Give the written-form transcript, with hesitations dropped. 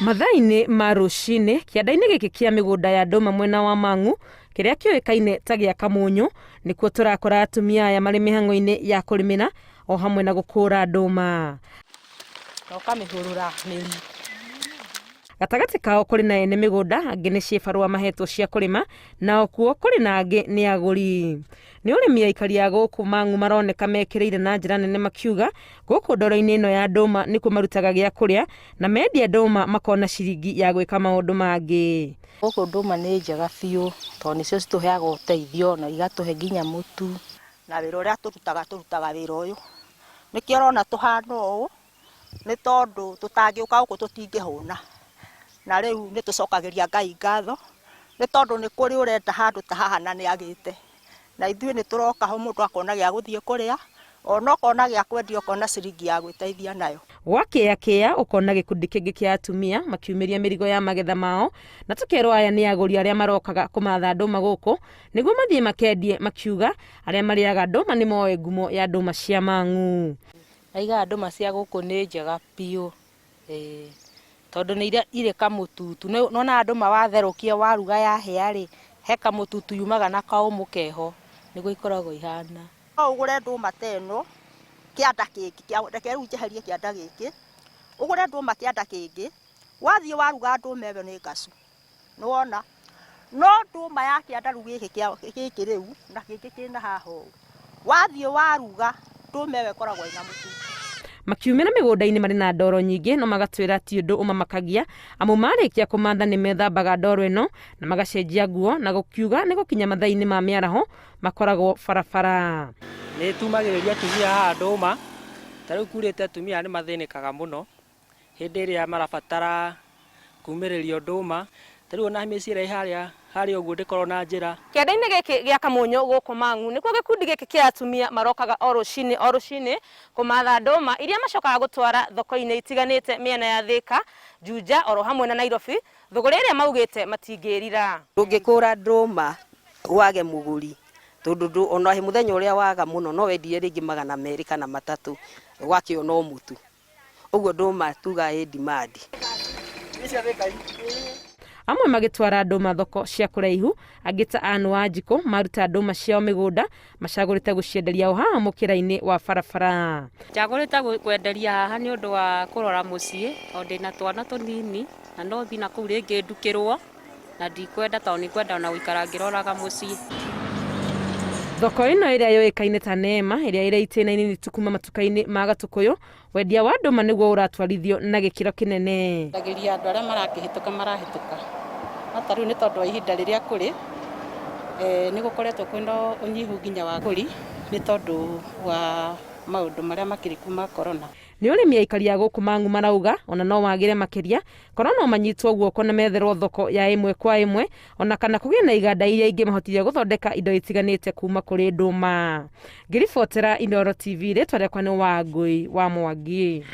Mathaa-inĩ ma rũcinĩ kĩanda-inĩ gĩkĩ kĩa mĩgũnda ya ndũma mwena wa Mang'u kĩrĩa kĩoĩkaine ta gĩa Kamũnyũ nĩkuo tũrakora atumia aya marĩ mĩhang'o-inĩ ya kũrĩmĩra o hamwe na gũkũra ndũma. Gatagatĩ kao kũrĩ na ene mĩgũnda, angĩ nĩ ciĩbarũa mahetwo cia kũrĩma, na okuo kũrĩ na angĩ nĩ agũri. Nĩ ũrĩmi aikari a gũkũ Mang'u maroneka mekĩrĩire na njĩra nene makiuga gũkũ ndoro-inĩ ĩno ya ndũma nĩkuo marutaga gĩa kũrĩa, na mendia ndũma makona ciringi ya gwĩka maũndũ mangĩ. Gũkũ ndũma nĩ njega biũ tondũ nĩcio citũheaga ũteithio na igatũhe nginya mũtu. Na wĩra ũrĩa tũrutaga wĩra ũyũ. Nĩkĩo ũrona tũhana ũũ nĩ tondũ tũtangĩũka gũkũ tũtingĩhũna. Na rĩu nĩ tũcokagĩria Ngai ngatho nĩ tondũ nĩ kũrĩ ũrenda handũ ta haha na nĩ agĩte. Na ithuĩ nĩ tũroka ho mũndũ akona gĩa gũthiĩ kũrĩa, ona ũkona gĩa kwendia ũkona ciringi ya gwĩteithia nayo. Gwakĩa ũkona gĩkundi kĩngĩ kĩa atumia makiumĩria mĩrigo ya magetha mao, na tũkerwo aya nĩ agũri arĩa marokaga kũmatha ndũma gũkũ nĩguo mathiĩ makendie makiuga arĩa marĩaga ndũma nĩ moĩ ngumo ya ndũma cia Mang'u. Aigaga ndũma cia gũkũ nĩ njega biũ. Tondũ nĩ iria irĩ kamũtutu. Nona ndũma watherũkia waruga yahĩa-rĩ, he kamũtutu yumaga na kaũmũ keho nĩguo ikoragwo ihana. No ũgũre ndũma ta ĩno kĩanda kĩngĩ, reke rĩu njeherie kĩanda gĩkĩ, ũgũre ndũma kĩanda kĩngĩ, wathiĩ waruga ndũma ĩyo nĩ ngacu. Nĩwona? No ndũma ya kĩanda rĩu gĩkĩ rĩu na kĩngĩ kĩna haha ũũ, wathiĩ waruga ndũma ĩyo ĩkoragwo ĩna mũtutu. Makiumĩra mĩgũnda-inĩ marĩ na ndoro nyingĩ no magatwĩra ti ũndũ ũmamakagia, amu marĩkia kũmatha nĩ methambaga ndoro ĩno na magacenjia nguo na gũkiuga nĩ gũkinya mathaa-inĩ ma mĩaraho makoragwo barabara. Nĩ tumagĩrĩria atumia haha ndũma, ta rĩu kurĩte atumia nĩ mathĩnĩkaga mũno hĩndĩ ĩrĩa marabatara kumĩrĩrio ndũma. Ta rĩu ona mĩciĩ harĩa ũguo ndĩkorwo na njĩra. Kĩanda-inĩ gĩkĩ gĩa Kamũnyũ gũkũ Mang'u nĩkuo gĩkundi gĩkĩ kĩa atumia marokaga o rũcinĩ kũmatha ndũma iria macokaga gũtwara thoko-inĩ itiganĩte mĩena ya Thĩka, Juja oro hamwe na Nairobi, thũgũrĩ ĩrĩa maugĩte matingĩrira. Ndũngĩkũra ndũma wage mũgũri, tondũ ona mũthenya ũrĩa waga mũno no wendie rĩngĩ 200 kana 300 wakĩona mũtu. Ũguo ndũma tuga ĩ demand. Amwe magĩtwara ndũma thoko cia kũraihu, angĩ ta Anu wa Njikũ maruta ndũma ciao mĩgũnda macagũrĩte gũcienderia o haha mũkĩra-inĩ wa barabara. Njagũrĩte kwenderia haha nĩ ũndũ wa kũrora mũciĩ, tondũ ndĩna twana tũnini na no thiĩ na kũu rĩngĩ ndukĩrwo na ndikwenda tondũ nĩ kwenda ona gũikara ngĩroraga mũciĩ. Thoko ĩno ĩrĩa yoĩkaine ta Neema ĩrĩa ĩrĩ itĩna inini tu kuma matuka-inĩ ma Gatũkũyũ, wendia wa ndũma nĩguo ũratwarithio na gĩkĩro kĩnene. Ndagĩria andũ arĩa marakĩhĩtũka marahĩtũka. No ta rĩu nĩ tondũ wa ihinda rĩrĩa kũrĩ nĩ gũkoretwo kwĩna ũnyihu nginya wa agũri nĩ tondũ wa maũndũ marĩa makĩrĩ kuma corona. Nĩ ũrĩmi aikari a gũkũ Mang'u marauga ona no wagĩre makĩria, korwo no manyitwo guoko na metherwo thoko ya ĩmwe kwa ĩmwe, ona kana kũgĩe na iganda iria ingĩmahotithia gũthondeka indo itiganĩte kuma kũrĩ ndũma. Ngĩribotera Inooro TV, rĩtwa rĩakwa nĩ Wangũi wa Mwangi.